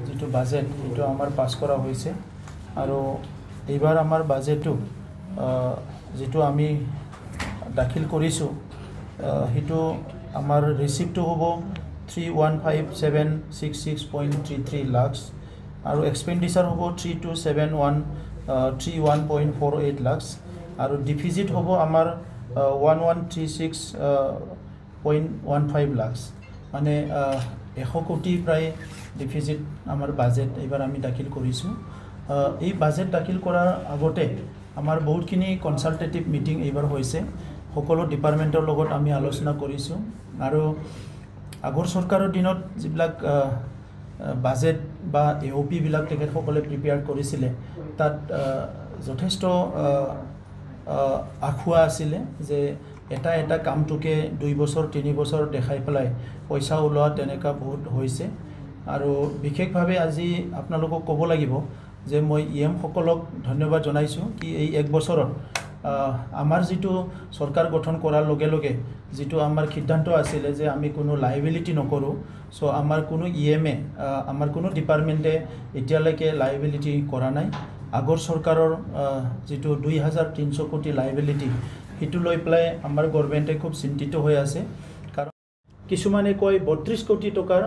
যেটো বাজেট এটো আমাৰ পাস কৰা হৈছে আৰু এইবাৰ আমাৰ বাজেটটো যেটো আমি দাখিল কৰিছো হেতু আমাৰ ৰিসিপ্টটো হ'ব 315,766.33 lakhs আৰু এক্সপেন্ডিচাৰ হ'ব 327131.48 lakhs আৰু ডিফিজিট হ'ব আমাৰ 1136.15 lakhs মানে 100 কোটি প্ৰায় ডিফিজিট আমাৰ বাজেট এইবাৰ আমি দাখিল কৰিছো এই বাজেট দাখিল কৰাৰ আগতে আমাৰ বহুতখিনি কনসালটেটিভ মিটিং এইবাৰ হৈছে সকলো ডিপাৰ্টমেন্টৰ লগত আমি আলোচনা কৰিছো আৰু আগৰ সৰকাৰৰ দিনত যিবিলাক বাজেট বা এওপি বিলাক তেখেতসকলে প্ৰিপেয়াৰ কৰিছিলে তাত যথেষ্ট আখুৱা আছিল যে এটা কামটোকে 2 বছৰ 3 বছৰ দেখাই পেলাই পইচা ওলোৱা তেনেকা বহুত হৈছে আৰু বিশেষভাৱে আজি আপোনালোকক ক'ব লাগিব যে মই ইএম সকলক ধন্যবাদ জনাইছো কি এই এক বছৰত আমাৰ যেটো সৰকাৰ গঠন কৰাৰ লগে লগে যেটো আমাৰ সিদ্ধান্ত আছিল যে আমি কোনো লায়াবিলিটি নকৰো সো আমাৰ কোনো ইএমএ আমাৰ কোনো ডিপাৰ্টমেন্টে এতিয়ালৈকে লায়াবিলিটি কৰা নাই আগৰ সৰকাৰৰ যেটো 2300 কোটি লায়াবিলিটি হিটু লৈ প্লাই আমাৰ গভৰ্নমেন্টে খুব চিন্তিত হৈ আছে কাৰণ কিছুমানে কয় 32 কোটি টকাৰ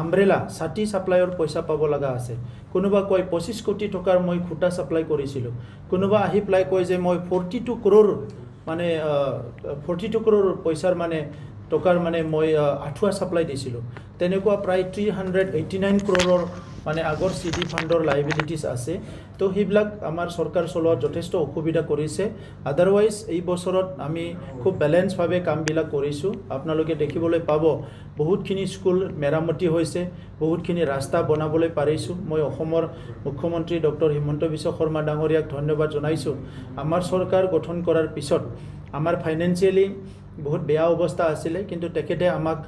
আমব্ৰেলা ছাতি সাপ্লাইৰ পইচা পাব লগা আছে কোনোবা কয় 25 কোটি টকাৰ মই খুটা সাপ্লাই কৰিছিল কোনোবা আহি প্লাই কয় যে মই 42 crore মানে 42 crore পইচাৰ মানে টকাৰ মানে মই আঠুৱা সাপ্লাই দিছিল তেনেকুৱা প্ৰায় 389 crore মানে আগৰ সিডি ফান্ডৰ লায়াবিলিটিজ আছে তো হিবিলাক আমাৰ সৰকাৰ চলোৱা যথেষ্ট অসুবিধা কৰিছে আদাৰওয়াইজ এই বছৰত আমি খুব ব্যালেন্স ভাবে কামবিলাক কৰিছো আপোনালোকে দেখিবলৈ পাব বহুতখিনি স্কুল মেৰামতি হৈছে বহুতখিনি ৰাস্তা বনাবলৈ পাৰিছো মই অসমৰ মুখ্যমন্ত্ৰী ডক্টৰ হিমন্ত বিশ্ব শৰ্মা ডাঙৰীয়াক ধন্যবাদ জনাইছো আমাৰ সৰকাৰ গঠন কৰাৰ পিছত আমাৰ ফাইনান্সিয়ালি বহুত বেয়া অৱস্থা আছিল কিন্তু তেখেতে আমাক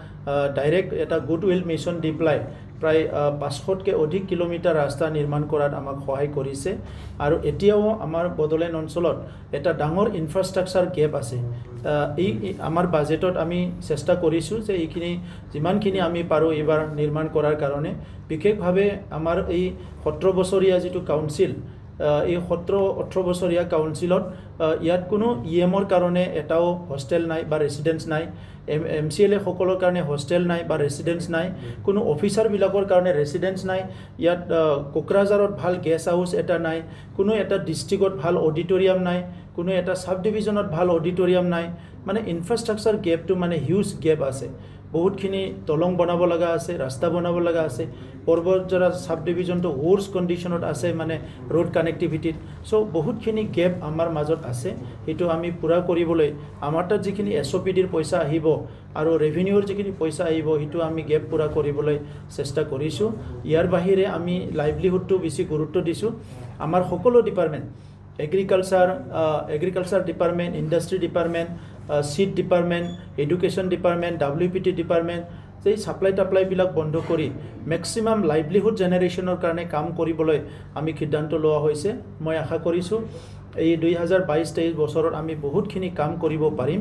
ডাইৰেক্ট এটা গুডউইল মিশন ডিপ্লাই প্ৰায় 500কে অধিক কিলোমিটাৰ ৰাস্তা নিৰ্মাণ কৰাত আমাক সহায় কৰিছে আৰু এতিয়াও আমাৰ বদলেন অঞ্চলত এটা ডাঙৰ ইনফ্ৰাষ্ট্ৰাকচাৰ গেপ আছে এই আমাৰ বাজেটত আমি চেষ্টা কৰিছো যে এইখিনি যিমানখিনি আমি পাৰো এবাৰ নিৰ্মাণ কৰাৰ কাৰণে বিশেষভাৱে আমাৰ এই 17 বছৰীয়া যেটো কাউন্সিল এই 17-18 বছৰীয়া কাউন্সিলত ইয়াত কোনো ইএমৰ কাৰণে এটাও হোস্টেল নাই বা ৰেসিডেন্স নাই এমসিএলএ সকলৰ কাৰণে হোস্টেল নাই বা ৰেসিডেন্স নাই কোনো অফিচাৰ বিলাকৰ কাৰণে ৰেসিডেন্স নাই ইয়াত কোকৰাঝাৰত ভাল গেষ্ট হাউস এটা নাই কোনো এটা ডিস্ট্ৰিক্টত ভাল অডিটৰিয়াম নাই কোনো এটা সাব ডিভিজনত ভাল অডিটৰিয়াম নাই মানে ইনফ্ৰাষ্ট্ৰাকচাৰ গেপটো মানে হিউজ গেপ আছে বহুতখিনি দলং বনাব লগা আছে ৰাস্তা বনাব লগা আছে পৰ্বতজৰা সাব ডিভিজনটো ওয়াৰ্স কন্ডিশনত আছে মানে ৰোড কানেক্টিভিটি সো বহুতখিনি গেপ আমাৰ মাজত আছে এটো আমি পুৰা কৰিবলৈ আমাৰ তাত যিখিনি এসওপিডিৰ পইচা আহিব আৰু ৰেভিনিউৰ যিখিনি পইচা আহিব হেতু আমি গেপ পুৰা কৰিবলৈ চেষ্টা কৰিছো ইয়াৰ বাহিৰে আমি লাইভলিহুডটো বেছি গুৰুত্ব দিছো আমাৰ সকলো department agriculture department industry department seed department education department WPT department এই সাপ্লাই টাপ্লাই বিলাক বন্ধ কৰি ম্যাক্সিমাম লাইভলিহুড জেনাৰেশনৰ কাৰণে কাম কৰিবলৈ আমি সিদ্ধান্ত লোৱা হৈছে মই আশা কৰিছো এই 2022-23 বছৰত আমি বহুতখিনি কাম কৰিব পাৰিম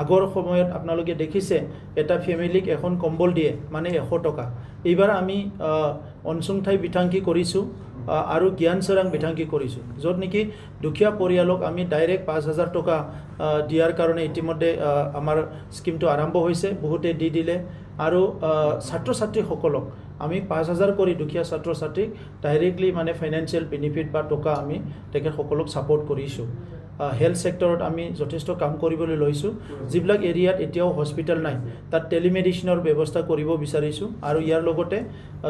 আগৰ সময়ত আপোনালোকে দেখিছে এটা ফ্যামিলিক এখন কম্বল দিয়ে মানে 100 টকা এইবাৰ আমি অনসুংঠাই বিথাংকি কৰিছো আৰু জ্ঞান সৰাং বিথাংকি কৰিছো যত নেকি দুখীয়া পৰিয়ালক আমি ডাইৰেক্ট 5000 টকা দিয়াৰ কাৰণে ইতিমধ্যে আমাৰ স্কিমটো আৰম্ভ হৈছে বহুতে দি দিলে আৰু ছাত্ৰ ছাত্ৰী সকলক আমি 5000 কৰি দুখীয়া ছাত্ৰ ছাত্ৰীক ডাইৰেক্টলি মানে ফাইনান্সিয়াল বেনিফিট বা টকা আমি তেখেত সকলক সাপোৰ্ট কৰিছো হেলথ সেক্টৰত আমি যথেষ্ট কাম কৰিবলৈ লৈছো যিবিলাক এৰিয়াত এতিয়াও হস্পিটেল নাই তাত টেলিমেডিচিনৰ ব্যৱস্থা কৰিব বিচাৰিছো আৰু ইয়াৰ লগতে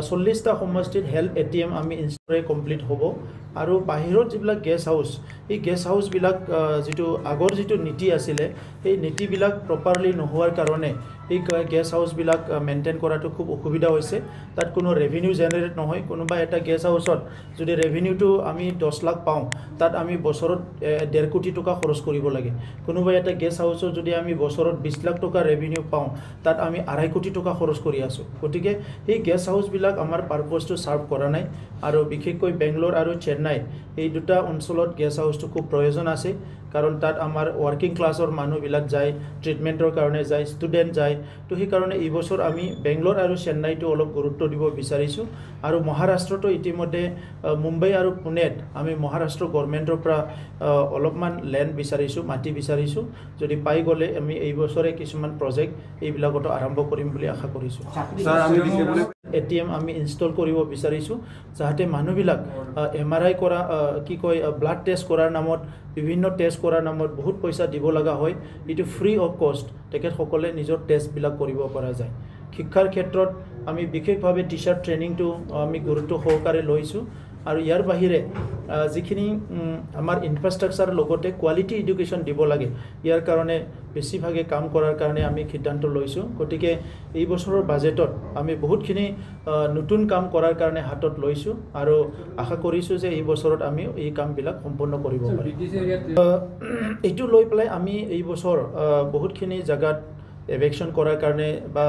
40টা সমষ্টিত হেলথ এটিএম আমি ইনষ্টল কমপ্লিট হ'ব আৰু বাহিৰত যিবিলাক গেষ্ট হাউস এই গেষ্ট হাউস বিলাক যেটো আগৰ যেটো নীতি আছিল এই নীতি বিলাক প্ৰপাৰলি নোহোৱাৰ কাৰণে এই গেষ্ট হাউস বিলাক মেইনটেইন কৰাটো খুব অসুবিধা হৈছে তাত কোনো ৰেভিনিউ জেনাৰেট নহয় কোনোবা এটা গেষ্ট হাউসত যদি ৰেভিনিউটো আমি 10 লাখ পাওঁ তাত আমি বছৰত 1.5 কোটি টকা খৰচ কৰিব লাগে কোনোবা এটা গেষ্ট হাউসত যদি আমি বছৰত 20 লাখ টকা ৰেভিনিউ পাওঁ তাত আমি 2.5 কোটি টকা খৰচ কৰি আছো গতিকে এই গেষ্ট হাউস বস্তুবিলাক আমাৰ পাৰপজটো চাৰ্ভ কৰা নাই আৰু বিশেষকৈ বেংগলোৰ আৰু চেন্নাই এই দুটা অঞ্চলত গেষ্ট হাউচটো খুব প্ৰয়োজন আছে কাৰণ তাত আমাৰ ৱৰ্কিং ক্লাছৰ মানুহবিলাক যায় ট্ৰিটমেণ্টৰ কাৰণে যায় ষ্টুডেণ্ট যায় তো সেইকাৰণে এই বছৰ আমি বেংগলোৰ আৰু চেন্নাইটো অলপ গুৰুত্ব দিব বিচাৰিছোঁ আৰু মহাৰাষ্ট্ৰটো ইতিমধ্যে মুম্বাই আৰু পুনেত আমি মহাৰাষ্ট্ৰ গভৰ্ণমেণ্টৰ পৰা অলপমান লেণ্ড বিচাৰিছোঁ মাটি বিচাৰিছোঁ যদি পাই গ'লে আমি এই বছৰে কিছুমান প্ৰজেক্ট এইবিলাকতো আৰম্ভ কৰিম বুলি আশা কৰিছোঁ ATM আমি ইনষ্টল কৰিব বিচাৰিছোঁ যাতে মানুহবিলাক MRI কৰা কি কয় ব্লাড টেষ্ট কৰাৰ নামত বিভিন্ন টেষ্ট কৰাৰ নামত বহুত পইচা দিব লগা হয় এইটো ফ্ৰী অফ কষ্ট তেখেতসকলে নিজৰ টেষ্টবিলাক কৰিব পৰা যায় শিক্ষাৰ ক্ষেত্ৰত আমি বিশেষভাৱে টিচাৰ ট্ৰেইনিংটো আমি গুৰুত্ব সহকাৰে লৈছোঁ আৰু ইয়াৰ বাহিৰে যিখিনি আমাৰ ইনফ্ৰাষ্ট্ৰাকচাৰ লগতে কোৱালিটি এডুকেশ্যন দিব লাগে ইয়াৰ কাৰণে বেছিভাগে কাম কৰাৰ কাৰণে আমি সিদ্ধান্ত লৈছোঁ গতিকে এই বছৰৰ বাজেটত আমি বহুতখিনি নতুন কাম কৰাৰ কাৰণে হাতত লৈছোঁ আৰু আশা কৰিছোঁ যে এই বছৰত আমি এই কামবিলাক সম্পূৰ্ণ কৰিব পাৰিম এইটো লৈ পেলাই আমি এই বছৰ বহুতখিনি জাগাত এভেকশ্যন কৰাৰ কাৰণে বা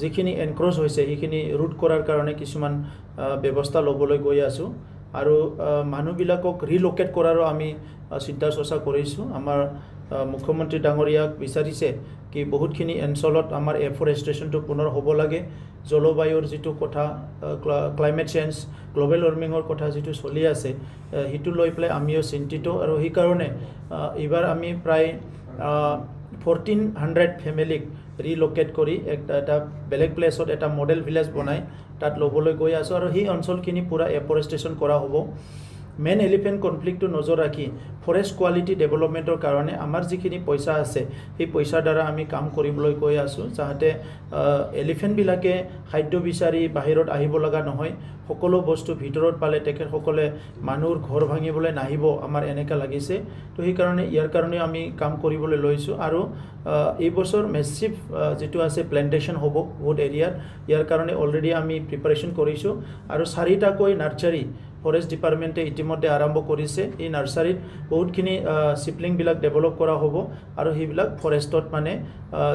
যিখিনি এনক্ৰ'চ হৈছে সেইখিনি ৰুট কৰাৰ কাৰণে কিছুমান ব্যৱস্থা ল'বলৈ গৈ আছোঁ আৰু মানুহবিলাকক ৰিলোকেট কৰাৰো আমি চিন্তা চৰ্চা কৰিছোঁ আমাৰ মুখ্যমন্ত্ৰী ডাঙৰীয়াক বিচাৰিছে কি বহুতখিনি অঞ্চলত আমাৰ এফৰেষ্টেশ্যনটো পুনৰ হ'ব লাগে জলবায়ুৰ যিটো কথা ক্লাইমেট চেঞ্জ গ্ল'বেল ৱাৰ্মিঙৰ কথা যিটো চলি আছে সেইটো লৈ পেলাই আমিও চিন্তিত আৰু সেইকাৰণে এইবাৰ আমি প্ৰায় 1400 ফেমিলিক ৰিলোকেট কৰি এটা বেলেগ প্লেছত এটা মডেল ভিলেজ বনাই তাত ল'বলৈ গৈ আছোঁ আৰু সেই অঞ্চলখিনি পূৰা এফৰেষ্টেশ্যন কৰা হ'ব মেইন এলিফেণ্ট কনফ্লিক্টটো নজৰ ৰাখি ফৰেষ্ট কোৱালিটি ডেভেলপমেণ্টৰ কাৰণে আমাৰ যিখিনি পইচা আছে সেই পইচাৰ দ্বাৰা আমি কাম কৰিবলৈ গৈ আছোঁ যাতে এলিফেণ্টবিলাকে খাদ্য বিচাৰি বাহিৰত আহিব লগা নহয় সকলো বস্তু ভিতৰত পালে তেখেতসকলে মানুহৰ ঘৰ ভাঙিবলৈ নাহিব আমাৰ এনেকুৱা লাগিছে তো সেইকাৰণে ইয়াৰ কাৰণে আমি কাম কৰিবলৈ লৈছোঁ আৰু এই বছৰ মেচিভ যিটো আছে প্লেণ্টেশ্যন হ'ব বহুত এৰিয়াত ইয়াৰ কাৰণে অলৰেডি আমি প্ৰিপাৰেশ্যন কৰিছোঁ আৰু 4টাকৈ নাৰ্চাৰী ফৰেষ্ট ডিপাৰ্টমেণ্টে ইতিমধ্যে আৰম্ভ কৰিছে এই নাৰ্চাৰীত বহুতখিনি চিপলিংবিলাক ডেভেলপ কৰা হ'ব আৰু সেইবিলাক ফৰেষ্টত মানে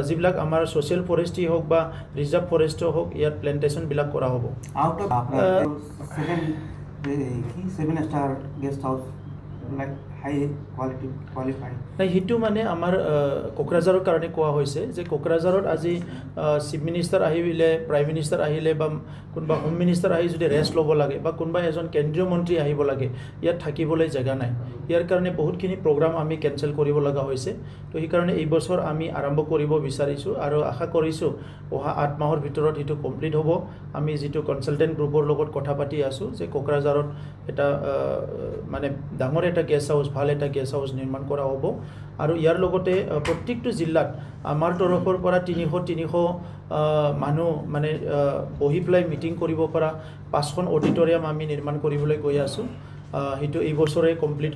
যিবিলাক আমাৰ ছ'চিয়েল ফৰেষ্টেই হওক বা ৰিজাৰ্ভ ফৰেষ্টেই হওক ইয়াত প্লেণ্টেশ্যনবিলাক কৰা হ'ব out of 7-star guest house like high quality qualified নাই সেইটো মানে আমাৰ কোকৰাঝাৰৰ কাৰণে কোৱা হৈছে যে কোকৰাঝাৰত আজি চিফ মিনিষ্টাৰ আহিলে প্ৰাইম মিনিষ্টাৰ আহিলে বা কোনোবা হোম মিনিষ্টাৰ আহি যদি ৰেষ্ট ল'ব লাগে বা কোনোবা এজন কেন্দ্ৰীয় মন্ত্ৰী আহিব লাগে ইয়াত থাকিবলৈ জেগা নাই ইয়াৰ কাৰণে বহুতখিনি প্ৰগ্ৰাম আমি কেঞ্চেল কৰিব লগা হৈছে তো সেইকাৰণে এই বছৰ আমি আৰম্ভ কৰিব বিচাৰিছোঁ আৰু আশা কৰিছোঁ অহা 8 মাহৰ ভিতৰত সেইটো কমপ্লিট হ'ব আমি যিটো কনচালটেণ্ট গ্ৰুপৰ লগত কথা পাতি আছোঁ যে কোকৰাঝাৰত এটা মানে ডাঙৰ এটা গেষ্ট হাউচ ভাল এটা গেষ্ট হাউচ নিৰ্মাণ কৰা হ'ব আৰু ইয়াৰ লগতে প্ৰত্যেকটো জিলাত আমাৰ তৰফৰ পৰা 300 মানুহ মানে বহি পেলাই মিটিং কৰিব পৰা 5খন অডিটৰিয়াম আমি নিৰ্মাণ কৰিবলৈ গৈ আছোঁ সেইটো এই বছৰে কমপ্লিট